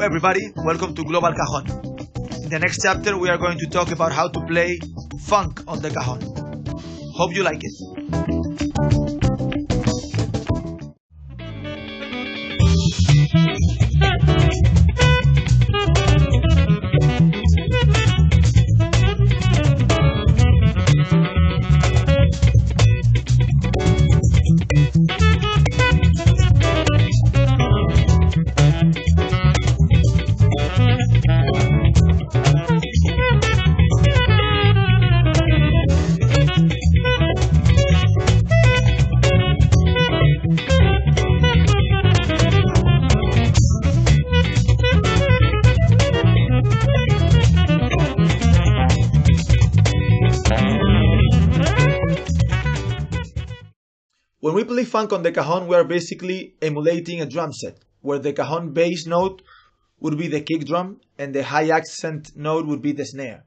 Hello everybody, welcome to Global Cajon. In the next chapter we are going to talk about how to play funk on the cajon. Hope you like it. When we play funk on the cajon, we are basically emulating a drum set, where the cajon bass note would be the kick drum and the high accent note would be the snare.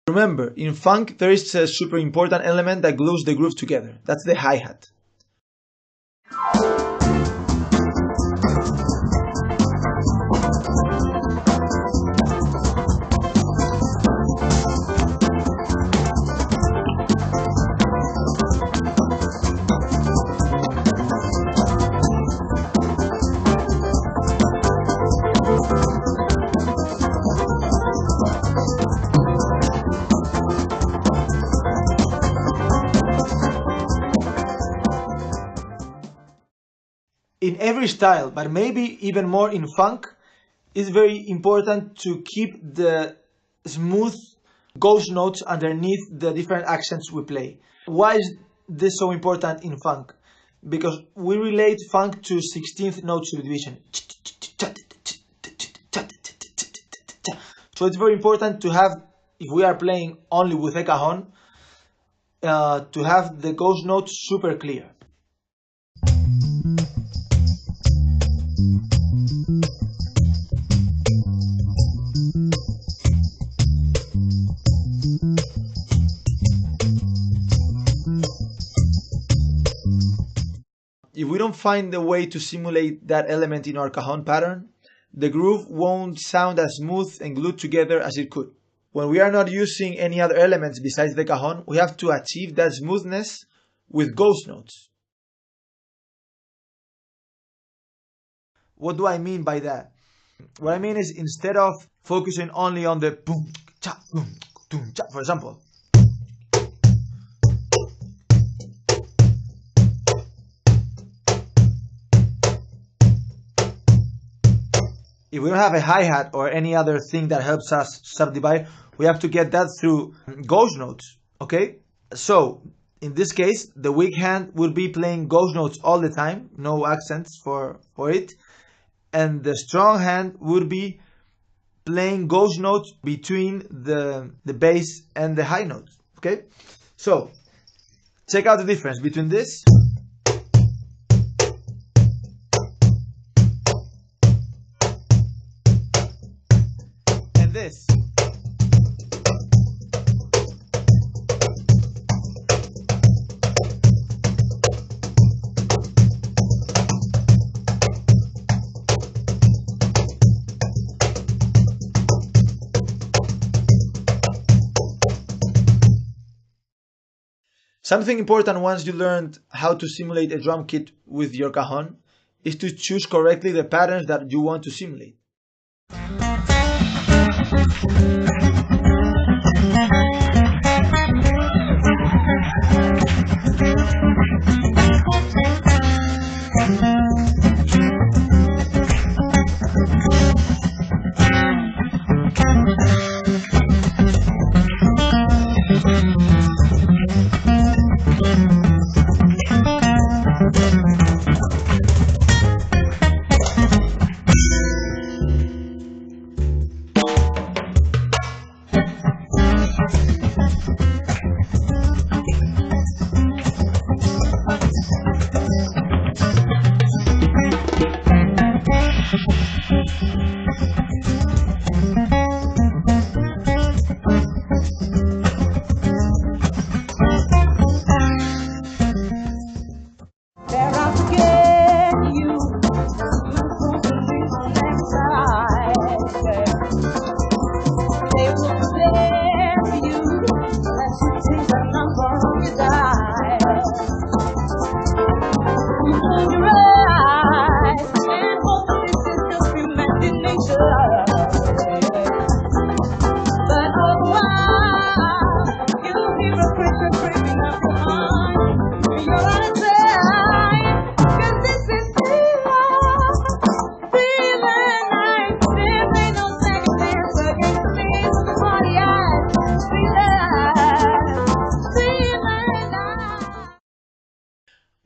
Remember, in funk there is a super important element that glues the groove together. That's the hi-hat. In every style, but maybe even more in funk, it's very important to keep the smooth ghost notes underneath the different accents we play. Why is this so important in funk? Because we relate funk to 16th note subdivision. So it's very important to have, if we are playing only with a cajon, to have the ghost notes super clear. If we don't find a way to simulate that element in our cajon pattern, the groove won't sound as smooth and glued together as it could. When we are not using any other elements besides the cajon, we have to achieve that smoothness with ghost notes. What do I mean by that? What I mean is, instead of focusing only on the boom, cha, for example, if we don't have a hi-hat or any other thing that helps us subdivide, we have to get that through ghost notes, okay? So, in this case, the weak hand will be playing ghost notes all the time, no accents for it. And the strong hand would be playing ghost notes between the bass and the high notes, okay? So, check out the difference between this and this. Something important once you learned how to simulate a drum kit with your cajon is to choose correctly the patterns that you want to simulate.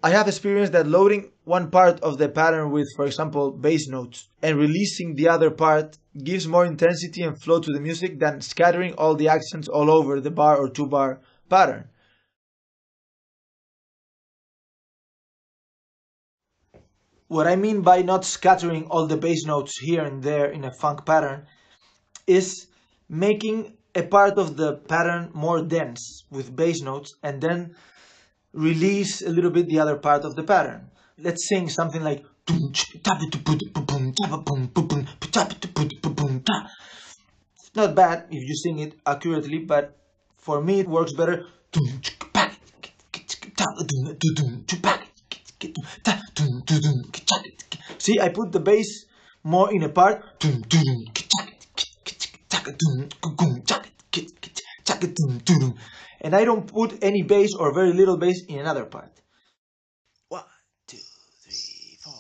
I have experienced that loading one part of the pattern with, for example, bass notes and releasing the other part gives more intensity and flow to the music than scattering all the accents all over the bar or two bar pattern. What I mean by not scattering all the bass notes here and there in a funk pattern is making a part of the pattern more dense with bass notes and then release a little bit the other part of the pattern. Let's sing something like it's not bad if you sing it accurately, but for me it works better. See, I put the bass more in a part, and I don't put any bass or very little bass in another part. 1, 2, 3, 4.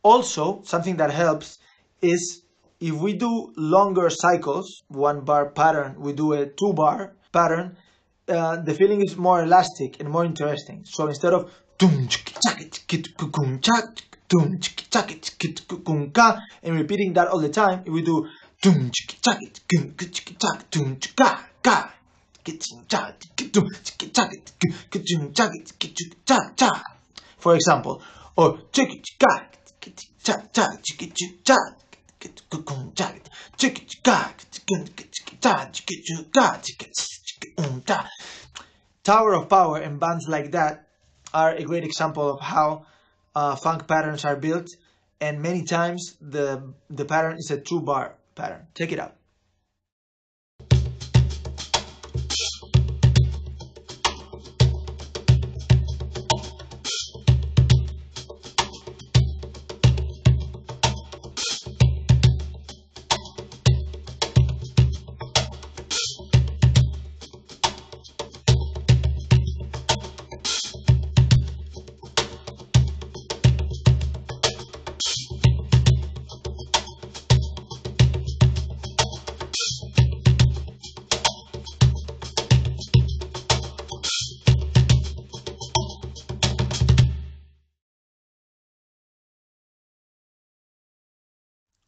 Also, something that helps is if we do longer cycles, 1 bar pattern, we do a 2 bar pattern, the feeling is more elastic and more interesting. So instead of and repeating that all the time, if we do for example, or Tower of Power and bands like that are a great example of how funk patterns are built, and many times the pattern is a 2 bar pattern. Check it out.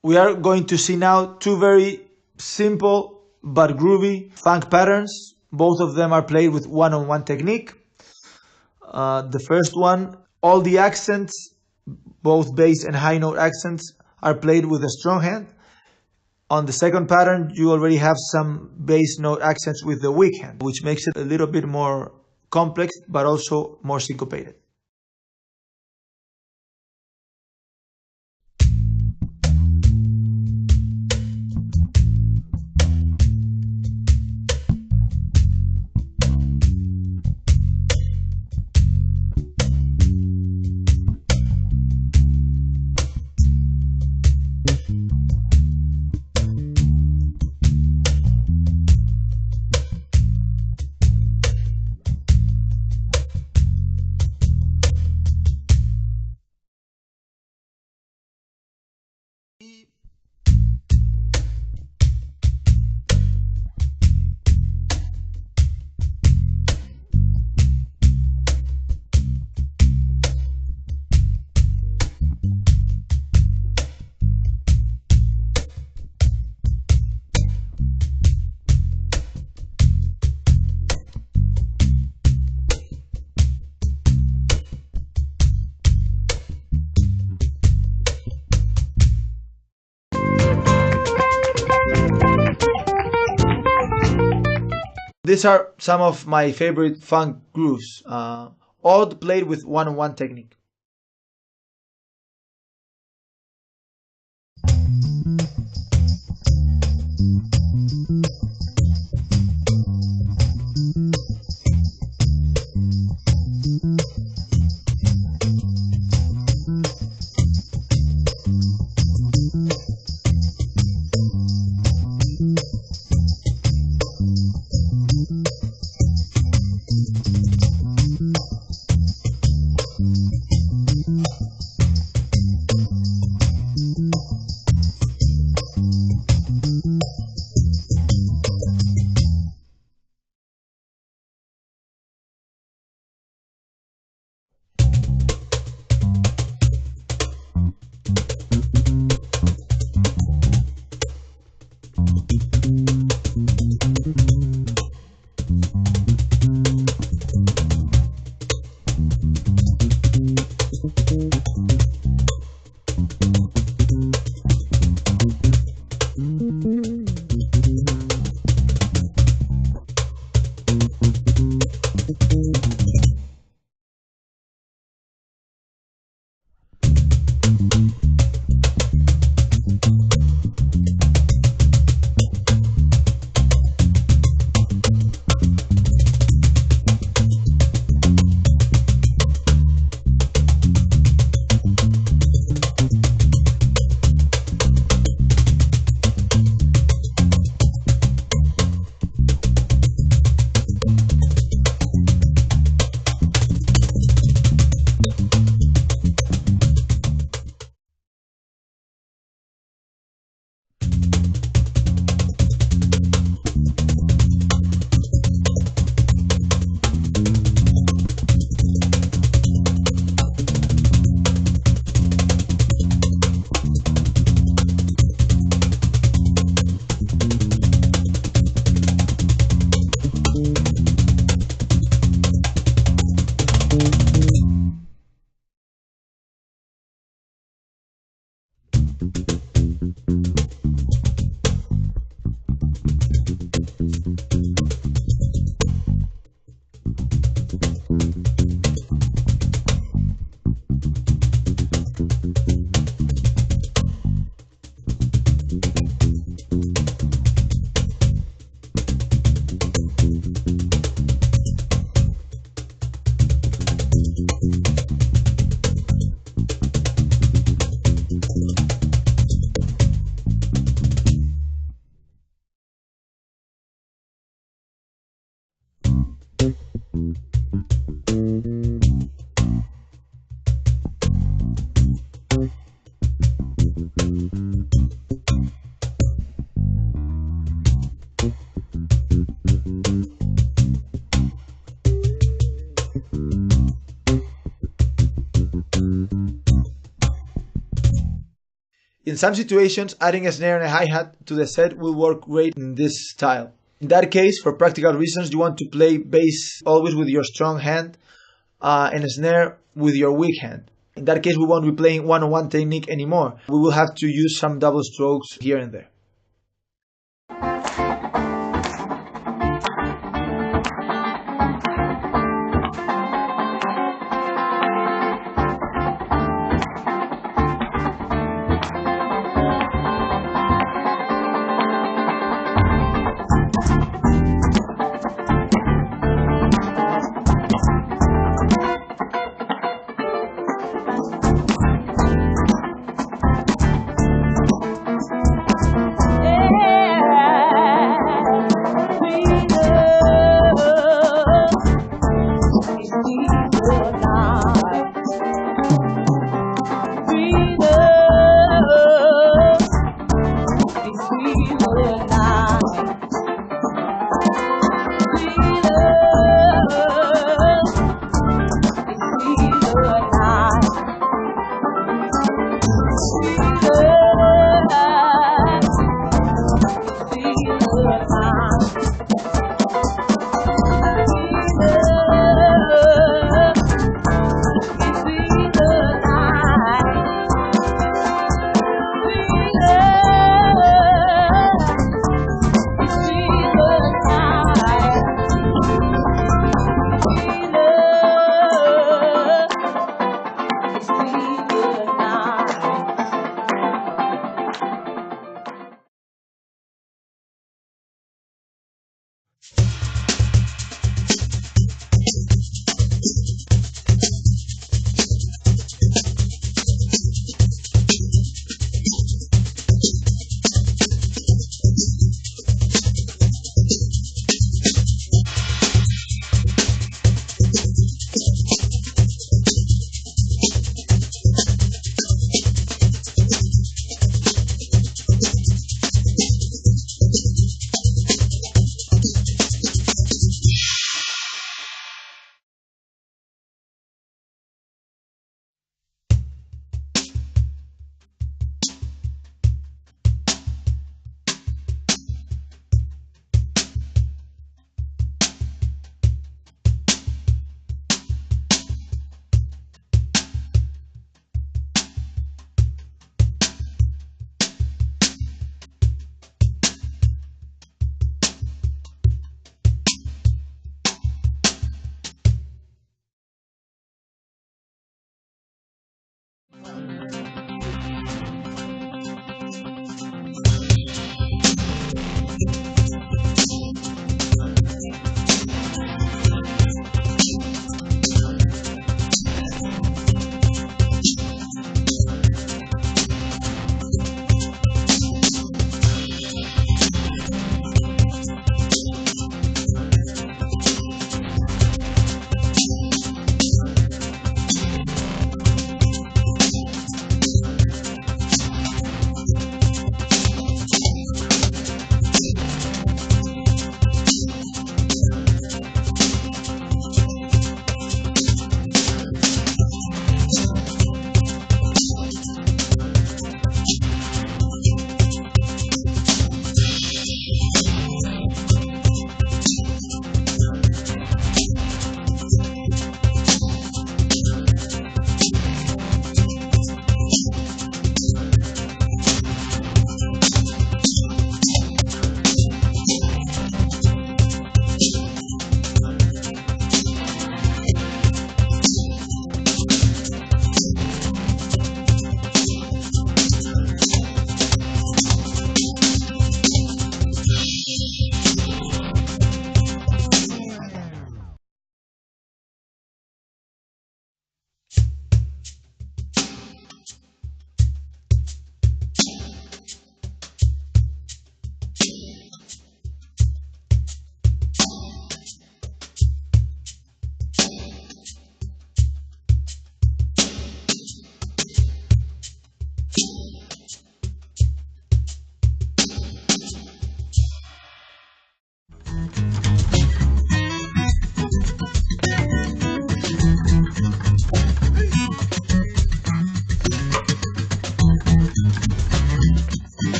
We are going to see now two very simple but groovy funk patterns. Both of them are played with one-on-one technique. The first one, all the accents, both bass and high note accents, are played with a strong hand. On the second pattern, you already have some bass note accents with the weak hand, which makes it a little bit more complex, but also more syncopated. These are some of my favorite funk grooves, all played with one-on-one technique. In some situations, adding a snare and a hi-hat to the set will work great in this style. In that case, for practical reasons, you want to play bass always with your strong hand and a snare with your weak hand. In that case, we won't be playing one-on-one technique anymore. We will have to use some double strokes here and there.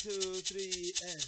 2, 3, and...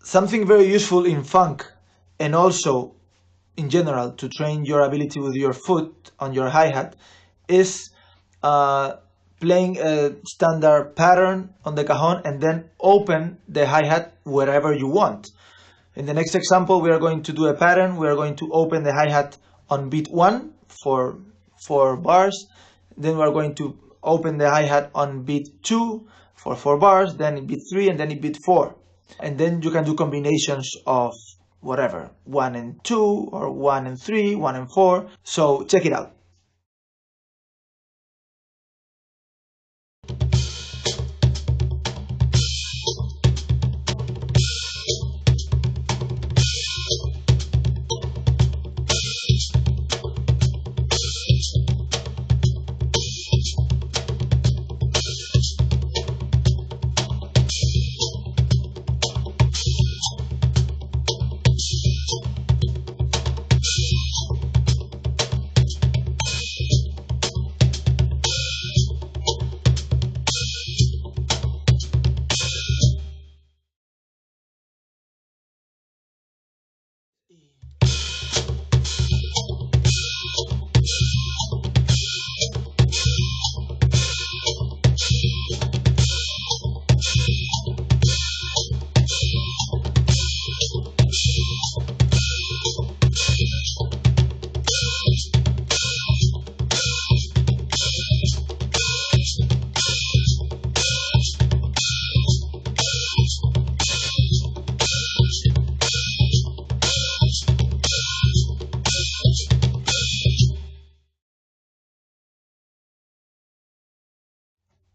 Something very useful in funk and also in general to train your ability with your foot on your hi-hat is playing a standard pattern on the cajon and then open the hi-hat wherever you want. In the next example, we are going to do a pattern. We are going to open the hi-hat on beat 1 for 4 bars. Then we are going to open the hi-hat on beat 2 for 4 bars, then in beat 3, and then in beat 4. And then you can do combinations of whatever, 1 and 2, or 1 and 3, 1 and 4. So check it out.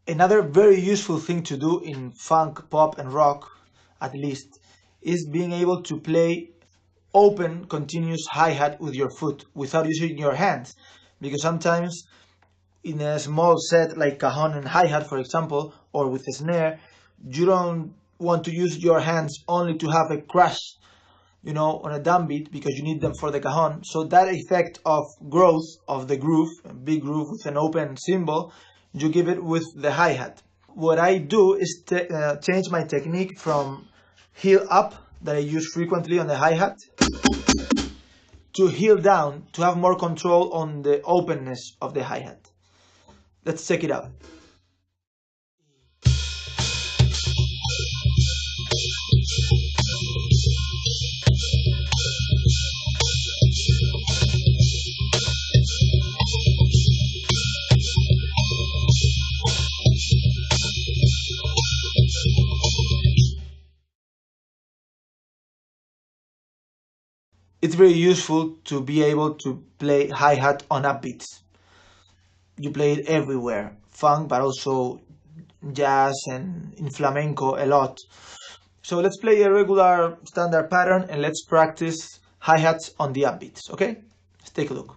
Another very useful thing to do in funk, pop and rock, at least, is being able to play open continuous hi-hat with your foot without using your hands, because sometimes in a small set like cajon and hi-hat, for example, or with a snare, you don't want to use your hands only to have a crash, you know, on a downbeat, because you need them for the cajon. So that effect of growth of the groove, a big groove with an open cymbal, you give it with the hi-hat. What I do is change my technique from heel up, that I use frequently on the hi-hat, to heel down, to have more control on the openness of the hi-hat. Let's check it out. it's very useful to be able to play hi-hat on upbeats. You play it everywhere, funk, but also jazz and in flamenco a lot. So let's play a regular standard pattern and let's practice hi-hats on the upbeats, okay? Let's take a look.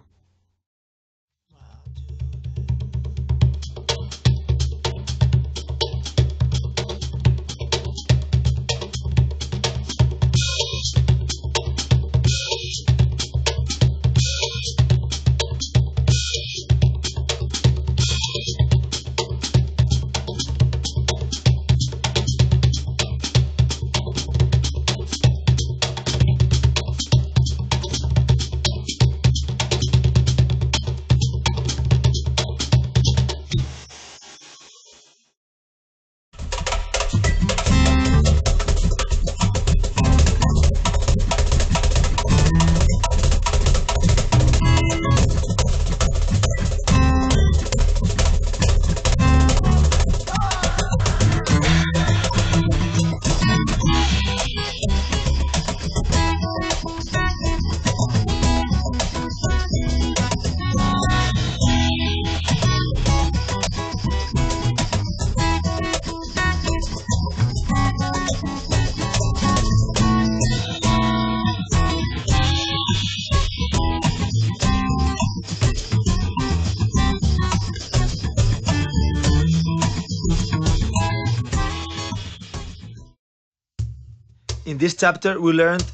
In this chapter, we learned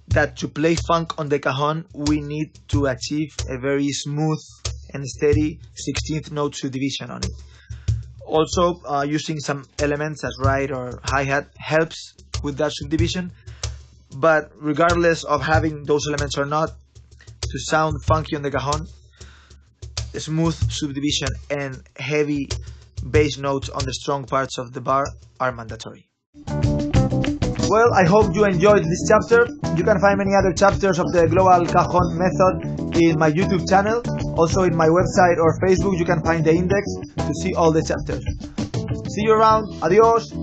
that to play funk on the cajon, we need to achieve a very smooth and steady 16th note subdivision on it. Also, using some elements as ride or hi-hat helps with that subdivision, but regardless of having those elements or not, to sound funky on the cajon, smooth subdivision and heavy bass notes on the strong parts of the bar are mandatory. Well, I hope you enjoyed this chapter. You can find many other chapters of the Global Cajon method in my YouTube channel. Also in my website or Facebook you can find the index to see all the chapters. See you around. Adios.